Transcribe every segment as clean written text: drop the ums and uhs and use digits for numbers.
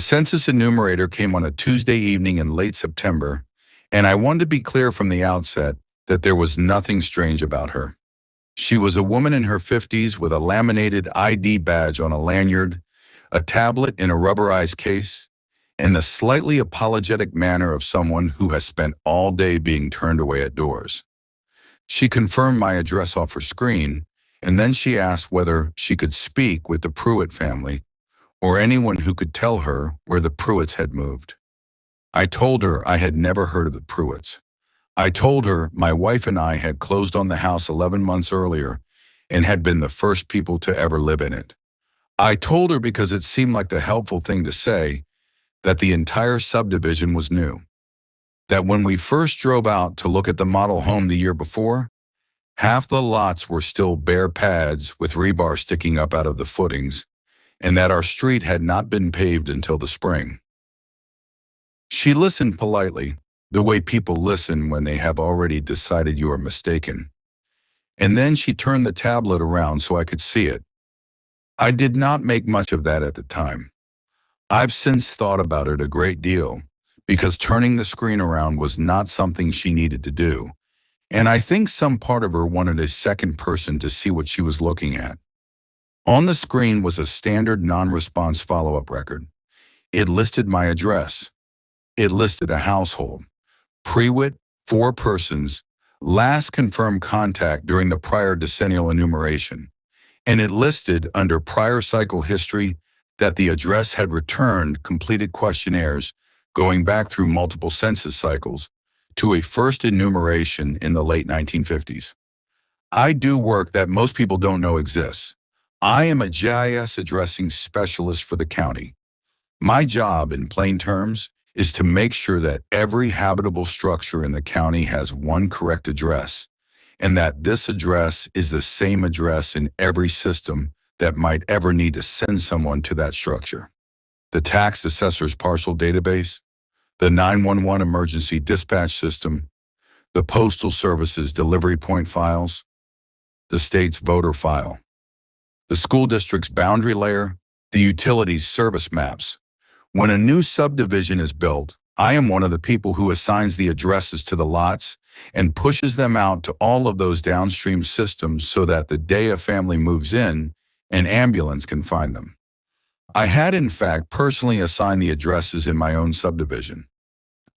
Census Enumerator came on a Tuesday evening in late September, and I wanted to be clear from the outset that there was nothing strange about her. She was a woman in her 50s with a laminated ID badge on a lanyard, a tablet in a rubberized case, and the slightly apologetic manner of someone who has spent all day being turned away at doors. She confirmed my address off her screen, and then she asked whether she could speak with the Pruitt family or anyone who could tell her where the Pruitts had moved. I told her I had never heard of the Pruitts. I told her my wife and I had closed on the house 11 months earlier and had been the first people to ever live in it. I told her because it seemed like the helpful thing to say that the entire subdivision was new. That when we first drove out to look at the model home the year before, half the lots were still bare pads with rebar sticking up out of the footings, and that our street had not been paved until the spring. She listened politely, the way people listen when they have already decided you are mistaken. And then she turned the tablet around so I could see it. I did not make much of that at the time. I've since thought about it a great deal, because turning the screen around was not something she needed to do, and I think some part of her wanted a second person to see what she was looking at. On the screen was a standard non-response follow-up record. It listed my address. It listed a household. Pruitt, 4 persons, last confirmed contact during the prior decennial enumeration, and it listed under prior cycle history that the address had returned completed questionnaires going back through multiple census cycles to a first enumeration in the late 1950s. I do work that most people don't know exists. I am a GIS addressing specialist for the county. My job, in plain terms, is to make sure that every habitable structure in the county has one correct address, and that this address is the same address in every system that might ever need to send someone to that structure. The tax assessor's parcel database, the 911 emergency dispatch system, the postal service's delivery point files, the state's voter file, the school district's boundary layer, the utilities service maps. When a new subdivision is built, I am one of the people who assigns the addresses to the lots and pushes them out to all of those downstream systems so that the day a family moves in, an ambulance can find them. I had, in fact, personally assigned the addresses in my own subdivision.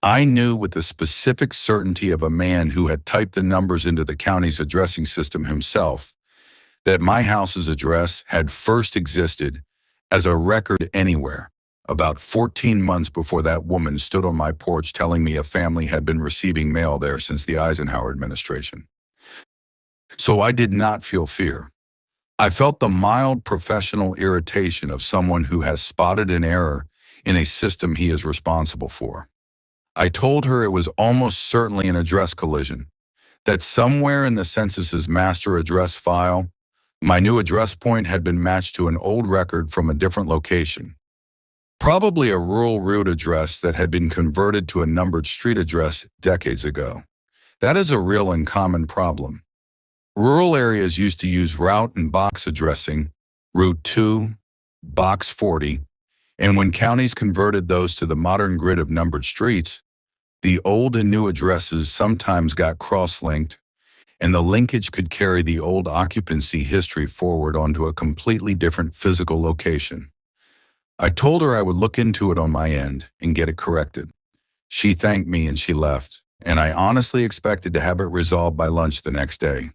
I knew with the specific certainty of a man who had typed the numbers into the county's addressing system himself that my house's address had first existed as a record anywhere, about 14 months before that woman stood on my porch telling me a family had been receiving mail there since the Eisenhower administration. So I did not feel fear. I felt the mild professional irritation of someone who has spotted an error in a system he is responsible for. I told her it was almost certainly an address collision, that somewhere in the census's master address file, my new address point had been matched to an old record from a different location. Probably a rural route address that had been converted to a numbered street address decades ago. That is a real and common problem. Rural areas used to use route and box addressing, Route 2, Box 40, and when counties converted those to the modern grid of numbered streets, the old and new addresses sometimes got cross-linked, and the linkage could carry the old occupancy history forward onto a completely different physical location. I told her I would look into it on my end and get it corrected. She thanked me and she left, and I honestly expected to have it resolved by lunch the next day.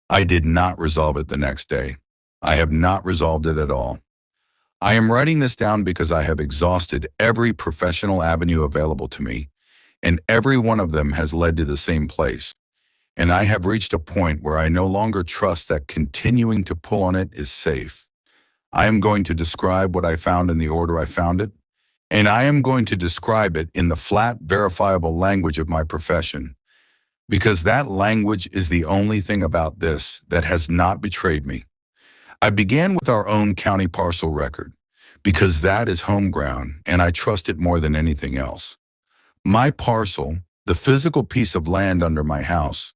I did not resolve it the next day. I have not resolved it at all. I am writing this down because I have exhausted every professional avenue available to me, and every one of them has led to the same place. And I have reached a point where I no longer trust that continuing to pull on it is safe. I am going to describe what I found in the order I found it, and I am going to describe it in the flat, verifiable language of my profession, because that language is the only thing about this that has not betrayed me. I began with our own county parcel record, because that is home ground, and I trust it more than anything else. My parcel, the physical piece of land under my house,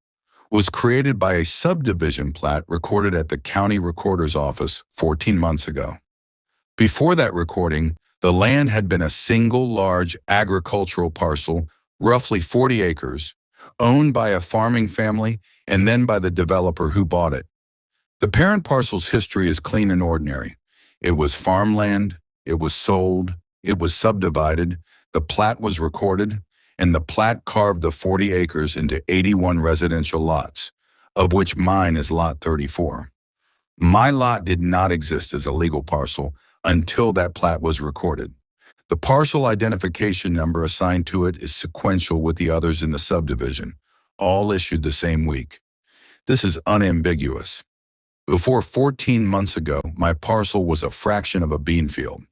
was created by a subdivision plat recorded at the county recorder's office 14 months ago. Before that recording, The land had been a single large agricultural parcel, roughly 40 acres, owned by a farming family and then by the developer who bought it. The parent parcel's history is clean and ordinary. It was farmland, it was sold, it was subdivided, the plat was recorded, and the plat carved the 40 acres into 81 residential lots, of which mine is lot 34. My lot did not exist as a legal parcel until that plat was recorded. The parcel identification number assigned to it is sequential with the others in the subdivision, all issued the same week. This is unambiguous. Before 14 months ago, my parcel was a fraction of a bean field.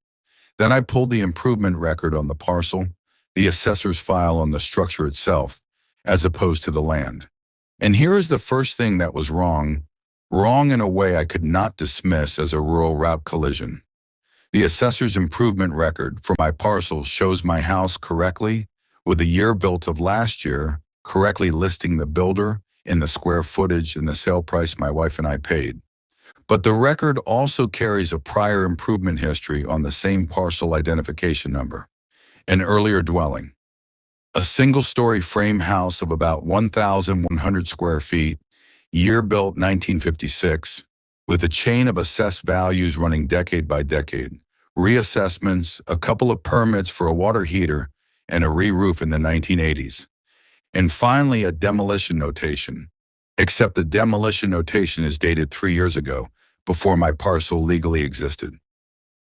Then I pulled the improvement record on the parcel, the assessor's file on the structure itself, as opposed to the land. And here is the first thing that was wrong in a way I could not dismiss as a rural route collision. The assessor's improvement record for my parcel shows my house correctly, with the year built of last year, correctly listing the builder and the square footage and the sale price my wife and I paid. But the record also carries a prior improvement history on the same parcel identification number, an earlier dwelling. A single-story frame house of about 1,100 square feet, year built 1956, with a chain of assessed values running decade by decade, reassessments, a couple of permits for a water heater, and a re-roof in the 1980s. And finally, a demolition notation, except the demolition notation is dated 3 years ago, before my parcel legally existed.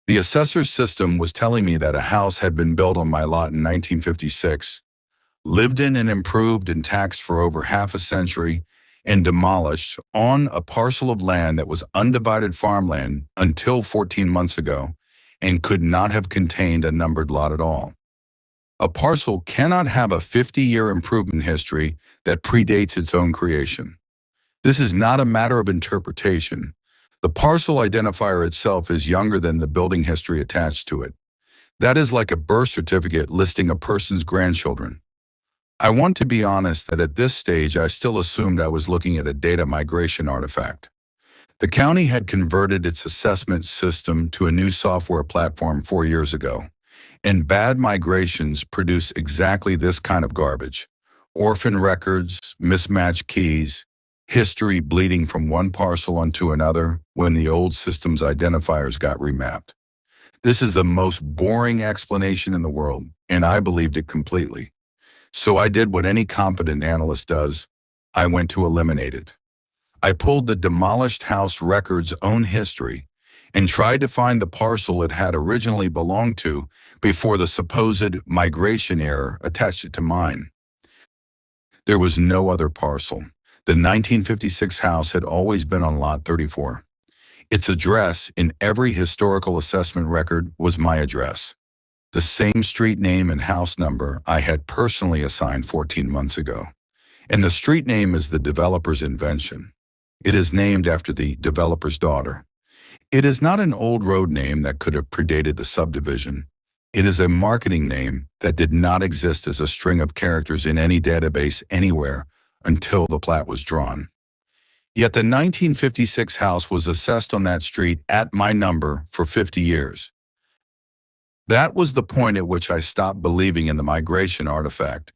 The assessor's system was telling me that a house had been built on my lot in 1956, lived in and improved and taxed for over half a century, and demolished on a parcel of land that was undivided farmland until 14 months ago and could not have contained a numbered lot at all. A parcel cannot have a 50-year improvement history that predates its own creation. This is not a matter of interpretation. The parcel identifier itself is younger than the building history attached to it. That is like a birth certificate listing a person's grandchildren. I want to be honest that at this stage I still assumed I was looking at a data migration artifact. The county had converted its assessment system to a new software platform 4 years ago. And bad migrations produce exactly this kind of garbage. Orphan records, mismatched keys, history bleeding from one parcel onto another when the old system's identifiers got remapped. This is the most boring explanation in the world, and I believed it completely. So I did what any competent analyst does. I went to eliminate it. I pulled the demolished house record's own history and tried to find the parcel it had originally belonged to before the supposed migration error attached it to mine. There was no other parcel. The 1956 house had always been on lot 34. Its address in every historical assessment record was my address. The same street name and house number I had personally assigned 14 months ago. And the street name is the developer's invention. It is named after the developer's daughter. It is not an old road name that could have predated the subdivision. It is a marketing name that did not exist as a string of characters in any database anywhere until the plat was drawn. Yet the 1956 house was assessed on that street at my number for 50 years. That was the point at which I stopped believing in the migration artifact,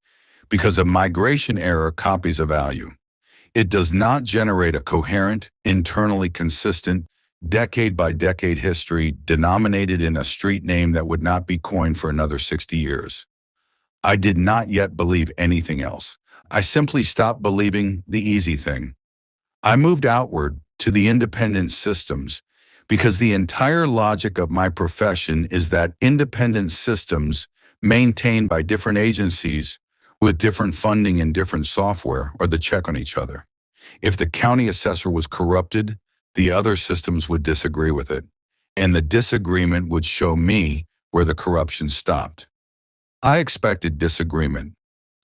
because a migration error copies a value. It does not generate a coherent, internally consistent, decade-by-decade history denominated in a street name that would not be coined for another 60 years. I did not yet believe anything else. I simply stopped believing the easy thing. I moved outward to the independent systems because the entire logic of my profession is that independent systems maintained by different agencies with different funding and different software are the check on each other. If the county assessor was corrupted, the other systems would disagree with it, and the disagreement would show me where the corruption stopped. I expected disagreement.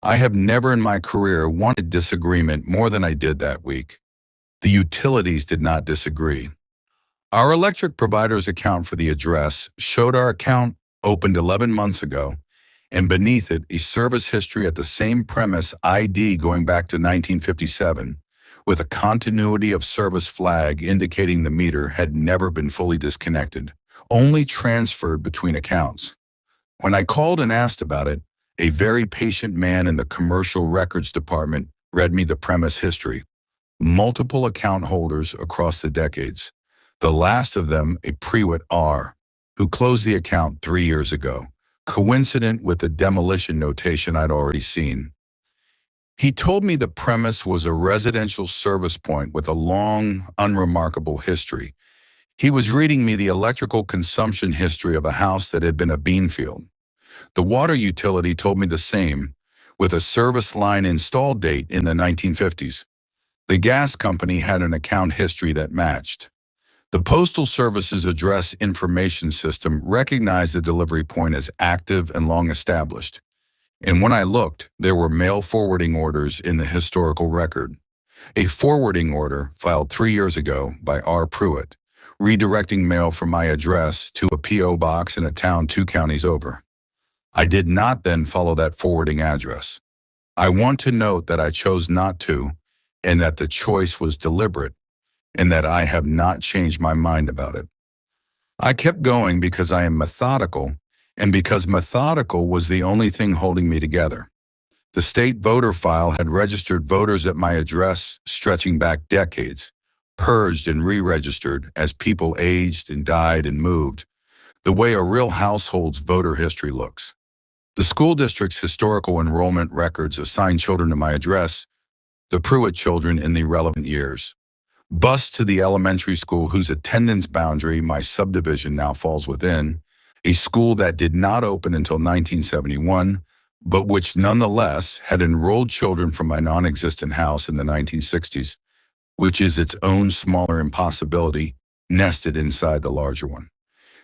I have never in my career wanted disagreement more than I did that week. The utilities did not disagree. Our electric provider's account for the address showed our account opened 11 months ago, and beneath it a service history at the same premise ID going back to 1957, with a continuity of service flag indicating the meter had never been fully disconnected, only transferred between accounts. When I called and asked about it, a very patient man in the commercial records department read me the premise history. Multiple account holders across the decades. The last of them, a Prewitt R, who closed the account 3 years ago, coincident with the demolition notation I'd already seen. He told me the premise was a residential service point with a long, unremarkable history. He was reading me the electrical consumption history of a house that had been a bean field. The water utility told me the same, with a service line install date in the 1950s. The gas company had an account history that matched. The Postal Service's address information system recognized the delivery point as active and long established. And when I looked, there were mail forwarding orders in the historical record. A forwarding order filed 3 years ago by R. Pruitt, redirecting mail from my address to a P.O. box in a town 2 counties over. I did not then follow that forwarding address. I want to note that I chose not to, and that the choice was deliberate, and that I have not changed my mind about it. I kept going because I am methodical, and because methodical was the only thing holding me together. The state voter file had registered voters at my address stretching back decades, purged and re-registered as people aged and died and moved, the way a real household's voter history looks. The school district's historical enrollment records assign children to my address, the Pruitt children in the relevant years. Bus to the elementary school whose attendance boundary my subdivision now falls within, a school that did not open until 1971, but which nonetheless had enrolled children from my non-existent house in the 1960s, which is its own smaller impossibility, nested inside the larger one.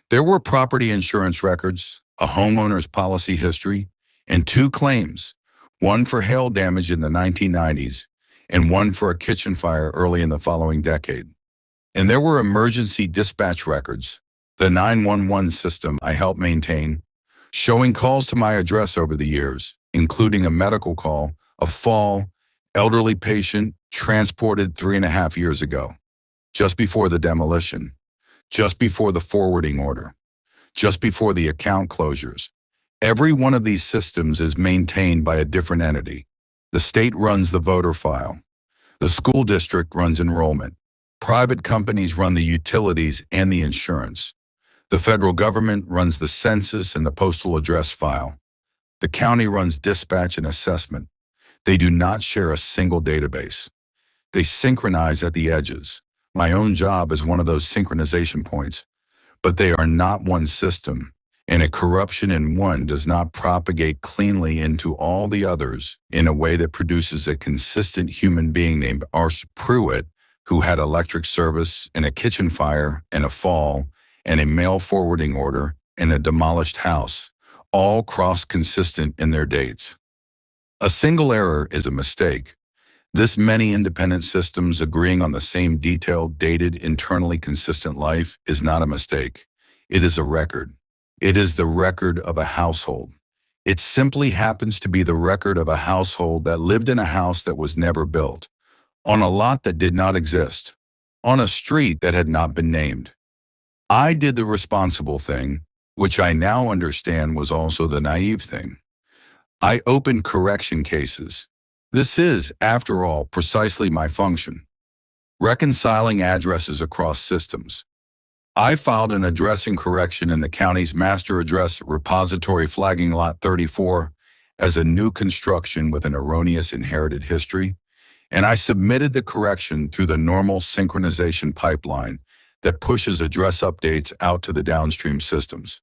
There were property insurance records, a homeowner's policy history, and 2 claims, one for hail damage in the 1990s and one for a kitchen fire early in the following decade. And there were emergency dispatch records, the 911 system I helped maintain, showing calls to my address over the years, including a medical call, a fall, elderly patient transported 3.5 years ago, just before the demolition, just before the forwarding order, just before the account closures. Every one of these systems is maintained by a different entity. The state runs the voter file. The school district runs enrollment. Private companies run the utilities and the insurance. The federal government runs the census and the postal address file. The county runs dispatch and assessment. They do not share a single database. They synchronize at the edges. My own job is one of those synchronization points, but they are not one system, and a corruption in one does not propagate cleanly into all the others in a way that produces a consistent human being named R. Pruitt, who had electric service and a kitchen fire and a fall and a mail forwarding order and a demolished house, all cross-consistent in their dates. A single error is a mistake. This many independent systems agreeing on the same detailed, dated, internally consistent life is not a mistake. It is a record. It is the record of a household. It simply happens to be the record of a household that lived in a house that was never built, on a lot that did not exist, on a street that had not been named. I did the responsible thing, which I now understand was also the naive thing. I opened correction cases. This is, after all, precisely my function. Reconciling addresses across systems. I filed an addressing correction in the county's master address repository flagging Lot 34 as a new construction with an erroneous inherited history, and I submitted the correction through the normal synchronization pipeline that pushes address updates out to the downstream systems,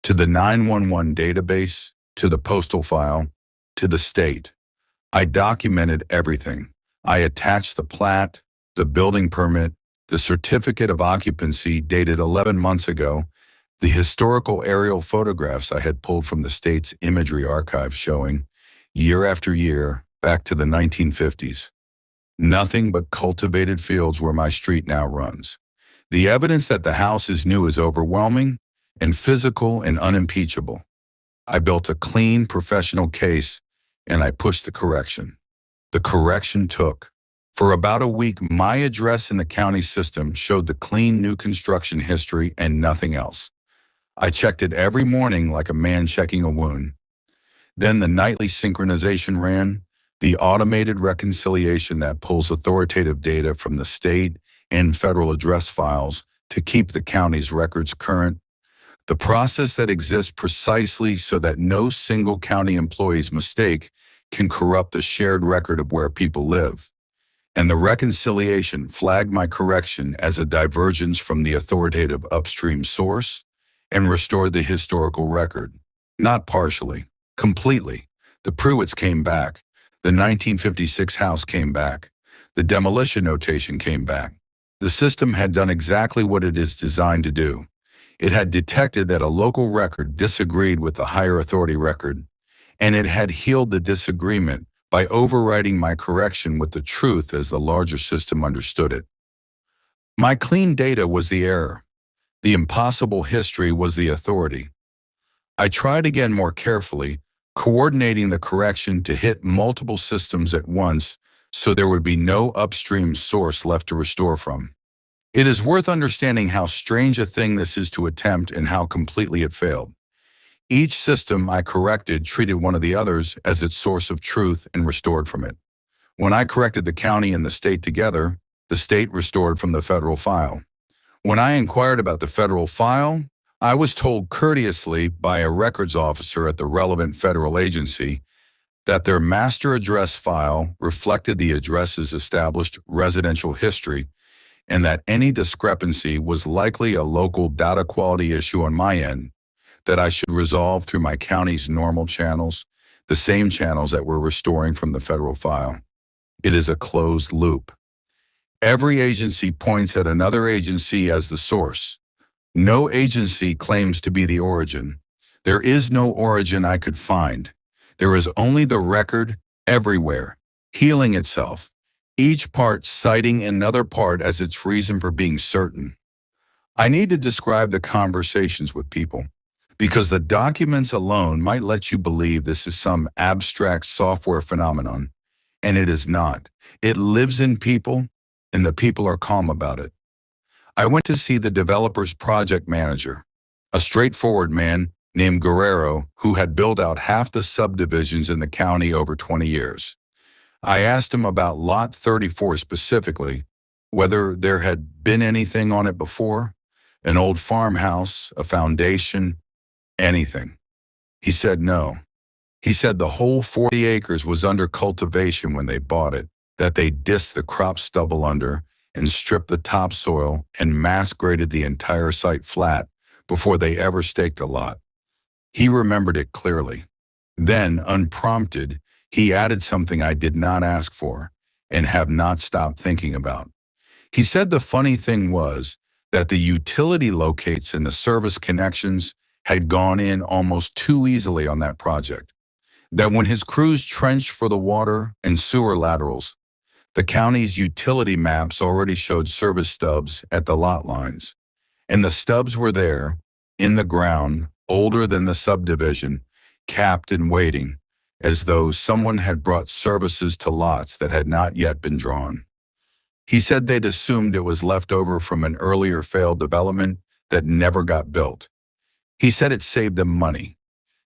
to the 911 database, to the postal file, to the state. I documented everything. I attached the plat, the building permit, the certificate of occupancy dated 11 months ago, the historical aerial photographs I had pulled from the state's imagery archive showing, year after year, back to the 1950s. Nothing but cultivated fields where my street now runs. The evidence that the house is new is overwhelming and physical and unimpeachable. I built a clean, professional case, and I pushed the correction. The correction took For about a week, my address in the county system showed the clean new construction history and nothing else. I checked it every morning like a man checking a wound. Then the nightly synchronization ran, the automated reconciliation that pulls authoritative data from the state and federal address files to keep the county's records current. The process that exists precisely so that no single county employee's mistake can corrupt the shared record of where people live. And the reconciliation flagged my correction as a divergence from the authoritative upstream source and restored the historical record. Not partially, completely. The Pruitts came back. The 1956 house came back. The demolition notation came back. The system had done exactly what it is designed to do. It had detected that a local record disagreed with the higher authority record, and it had healed the disagreement by overriding my correction with the truth as the larger system understood it. My clean data was the error. The impossible history was the authority. I tried again more carefully, coordinating the correction to hit multiple systems at once so there would be no upstream source left to restore from. It is worth understanding how strange a thing this is to attempt and how completely it failed. Each system I corrected treated one of the others as its source of truth and restored from it. When I corrected the county and the state together, the state restored from the federal file. When I inquired about the federal file, I was told courteously by a records officer at the relevant federal agency that their master address file reflected the address's established residential history and that any discrepancy was likely a local data quality issue on my end that I should resolve through my county's normal channels, the same channels that were restoring from the federal file. It is a closed loop. Every agency points at another agency as the source. No agency claims to be the origin. There is no origin I could find. There is only the record everywhere, healing itself, each part citing another part as its reason for being certain. I need to describe the conversations with people, because the documents alone might let you believe this is some abstract software phenomenon, and it is not. It lives in people, and the people are calm about it. I went to see the developer's project manager, a straightforward man named Guerrero who had built out half the subdivisions in the county over 20 years. I asked him about Lot 34 specifically, whether there had been anything on it before, an old farmhouse, a foundation, anything. He said no. He said the whole 40 acres was under cultivation when they bought it, that they disked the crop stubble under and stripped the topsoil and mass graded the entire site flat before they ever staked a lot. He remembered it clearly. Then, unprompted, he added something I did not ask for and have not stopped thinking about. He said the funny thing was that the utility locates and the service connections had gone in almost too easily on that project. That when his crews trenched for the water and sewer laterals, the county's utility maps already showed service stubs at the lot lines. And the stubs were there, in the ground, older than the subdivision, capped and waiting, as though someone had brought services to lots that had not yet been drawn. He said they'd assumed it was left over from an earlier failed development that never got built. He said it saved them money.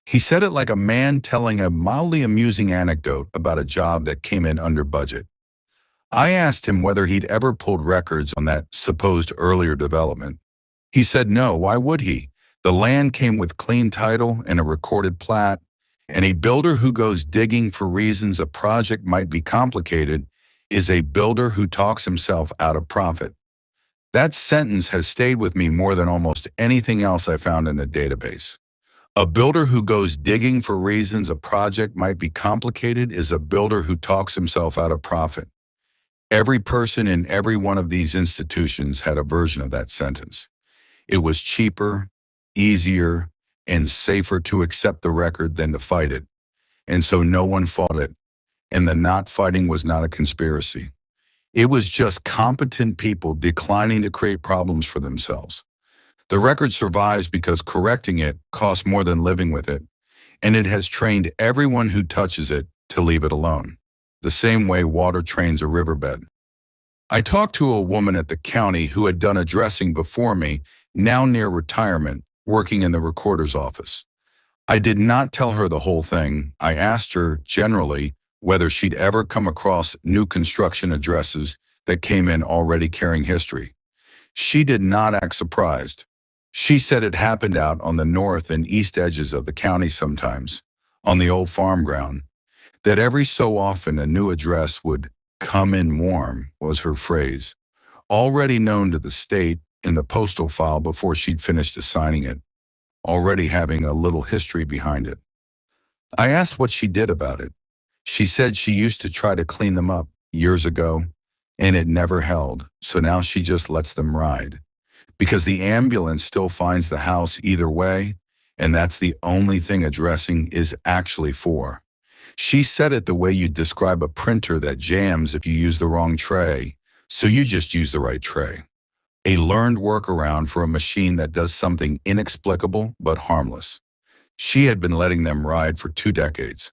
He said it like a man telling a mildly amusing anecdote about a job that came in under budget. I asked him whether he'd ever pulled records on that supposed earlier development. He said no, why would he? The land came with clean title and a recorded plat, and a builder who goes digging for reasons a project might be complicated is a builder who talks himself out of profit. That sentence has stayed with me more than almost anything else I found in a database. A builder who goes digging for reasons a project might be complicated is a builder who talks himself out of profit. Every person in every one of these institutions had a version of that sentence. It was cheaper, easier, and safer to accept the record than to fight it. And so no one fought it. And the not fighting was not a conspiracy. It was just competent people declining to create problems for themselves. The record survives because correcting it costs more than living with it, and it has trained everyone who touches it to leave it alone, the same way water trains a riverbed. I talked to a woman at the county who had done addressing before me, now near retirement, working in the recorder's office. I did not tell her the whole thing. I asked her, generally, whether she'd ever come across new construction addresses that came in already carrying history. She did not act surprised. She said it happened out on the north and east edges of the county sometimes, on the old farm ground, that every so often a new address would come in warm, was her phrase, already known to the state in the postal file before she'd finished assigning it, already having a little history behind it. I asked what she did about it. She said she used to try to clean them up years ago, and it never held, so now she just lets them ride. Because the ambulance still finds the house either way, and that's the only thing addressing is actually for. She said it the way you'd describe a printer that jams if you use the wrong tray, so you just use the right tray. A learned workaround for a machine that does something inexplicable but harmless. She had been letting them ride for 2 decades.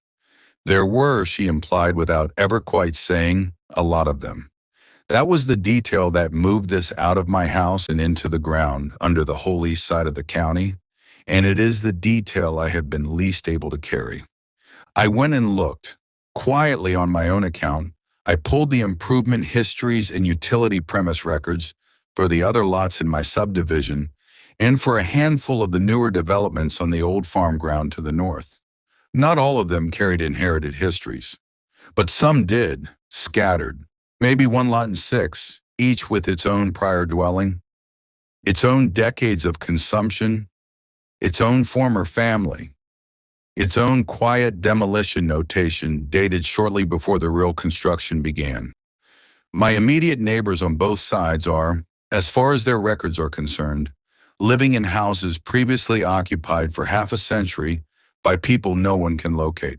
There were, she implied without ever quite saying, a lot of them. That was the detail that moved this out of my house and into the ground under the whole east side of the county, and it is the detail I have been least able to carry. I went and looked. Quietly on my own account, I pulled the improvement histories and utility premise records for the other lots in my subdivision and for a handful of the newer developments on the old farm ground to the north. Not all of them carried inherited histories, but some did, scattered. Maybe one lot in 6, each with its own prior dwelling, its own decades of consumption, its own former family, its own quiet demolition notation dated shortly before the real construction began. My immediate neighbors on both sides are, as far as their records are concerned, living in houses previously occupied for half a century by people no one can locate.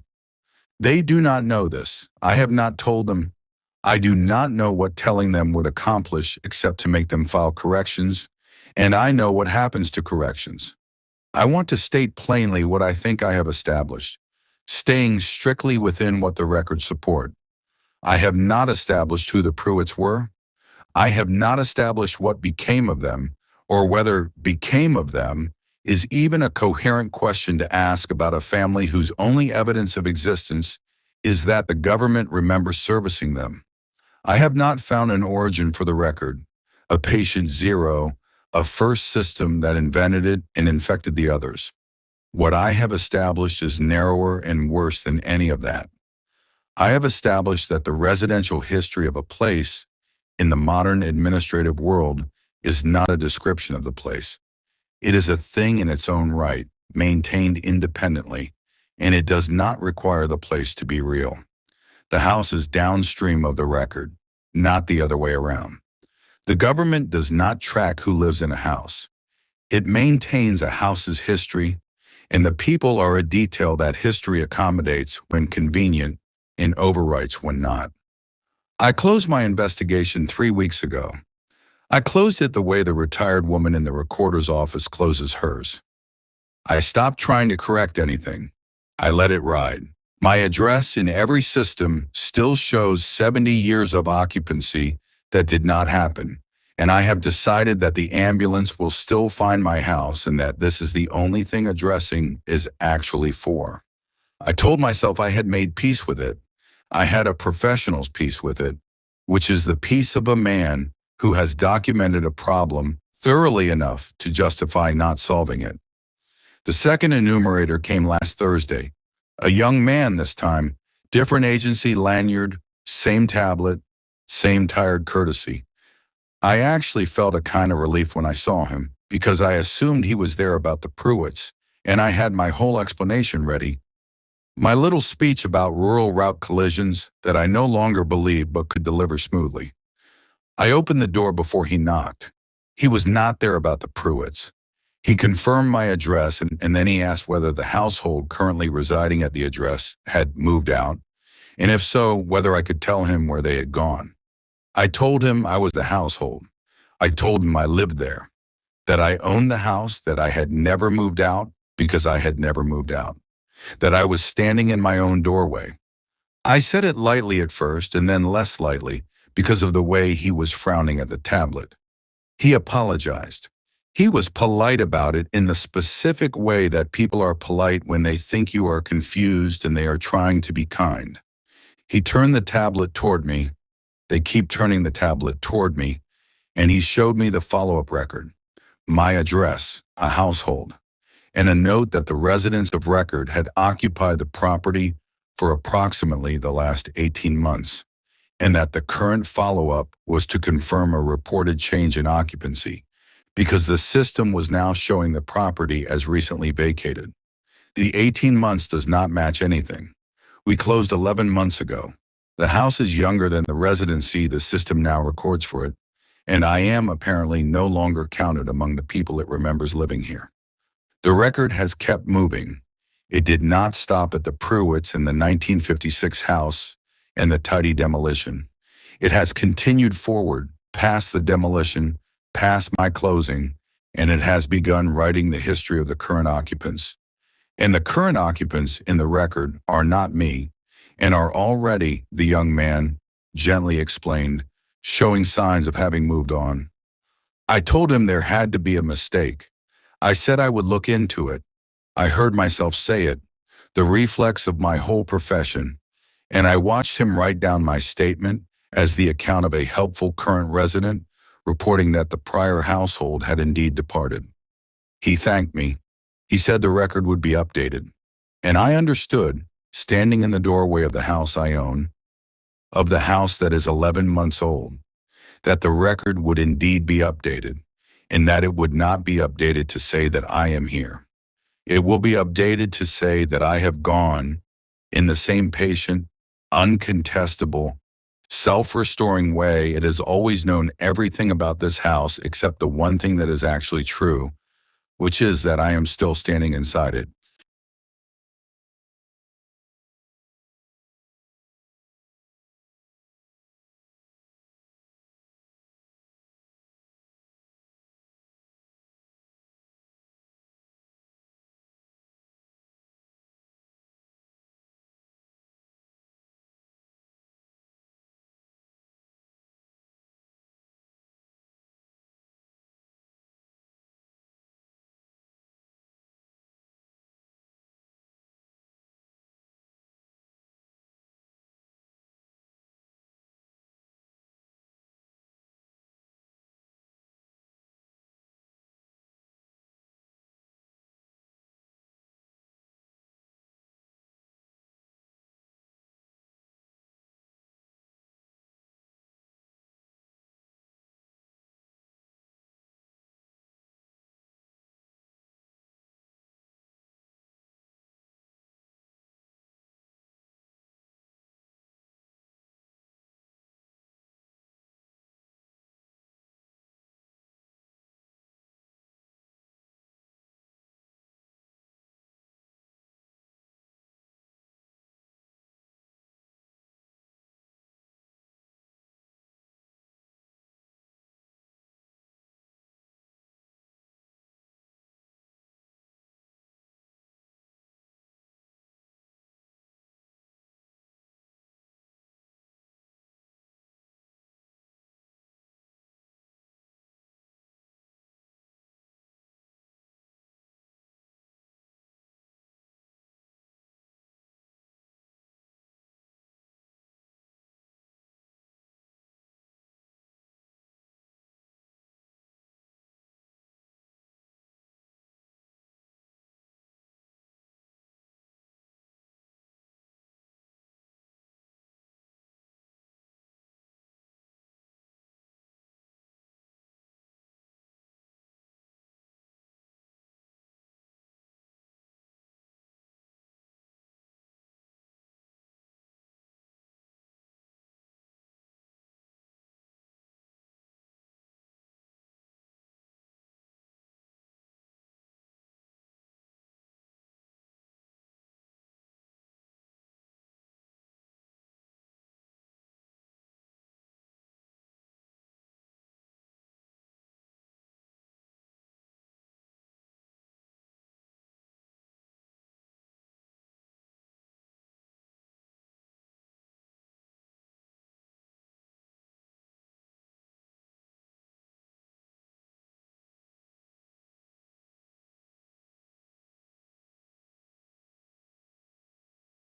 They do not know this. I have not told them. I do not know what telling them would accomplish except to make them file corrections, and I know what happens to corrections. I want to state plainly what I think I have established, staying strictly within what the records support. I have not established who the Pruitts were. I have not established what became of them, or whether became of them is even a coherent question to ask about a family whose only evidence of existence is that the government remembers servicing them. I have not found an origin for the record, a patient zero, a first system that invented it and infected the others. What I have established is narrower and worse than any of that. I have established that the residential history of a place in the modern administrative world is not a description of the place. It is a thing in its own right, maintained independently, and it does not require the place to be real. The house is downstream of the record, not the other way around. The government does not track who lives in a house. It maintains a house's history, and the people are a detail that history accommodates when convenient and overwrites when not. I closed my investigation 3 weeks ago. I closed it the way the retired woman in the recorder's office closes hers. I stopped trying to correct anything. I let it ride. My address in every system still shows 70 years of occupancy that did not happen, and I have decided that the ambulance will still find my house and that this is the only thing addressing is actually for. I told myself I had made peace with it. I had a professional's peace with it, which is the peace of a man who has documented a problem thoroughly enough to justify not solving it. The second enumerator came last Thursday. A young man this time, different agency lanyard, same tablet, same tired courtesy. I actually felt a kind of relief when I saw him, because I assumed he was there about the Pruitts, and I had my whole explanation ready. My little speech about rural route collisions that I no longer believed but could deliver smoothly. I opened the door before he knocked. He was not there about the Pruitts. He confirmed my address, and then he asked whether the household currently residing at the address had moved out, and if so, whether I could tell him where they had gone. I told him I was the household. I told him I lived there, that I owned the house, that I had never moved out because I had never moved out, that I was standing in my own doorway. I said it lightly at first and then less lightly because of the way he was frowning at the tablet. He apologized. He was polite about it in the specific way that people are polite when they think you are confused and they are trying to be kind. He turned the tablet toward me. They keep turning the tablet toward me, and he showed me the follow-up record, my address, a household, and a note that the residents of record had occupied the property for approximately the last 18 months, and that the current follow-up was to confirm a reported change in occupancy, because the system was now showing the property as recently vacated. The 18 months does not match anything. We closed 11 months ago. The house is younger than the residency the system now records for it, and I am apparently no longer counted among the people it remembers living here. The record has kept moving. It did not stop at the Pruitts in the 1956 house and the tidy demolition. It has continued forward, past the demolition, past my closing, and it has begun writing the history of the current occupants. And the current occupants in the record are not me, and are already, the young man gently explained, showing signs of having moved on. I told him there had to be a mistake. I said I would look into it. I heard myself say it, the reflex of my whole profession, and I watched him write down my statement as the account of a helpful current resident reporting that the prior household had indeed departed. He thanked me. He said the record would be updated. And I understood, standing in the doorway of the house I own, of the house that is 11 months old, that the record would indeed be updated, and that it would not be updated to say that I am here. It will be updated to say that I have gone in the same patient, uncontestable, self-restoring way it has always known everything about this house except the one thing that is actually true, which is that I am still standing inside it.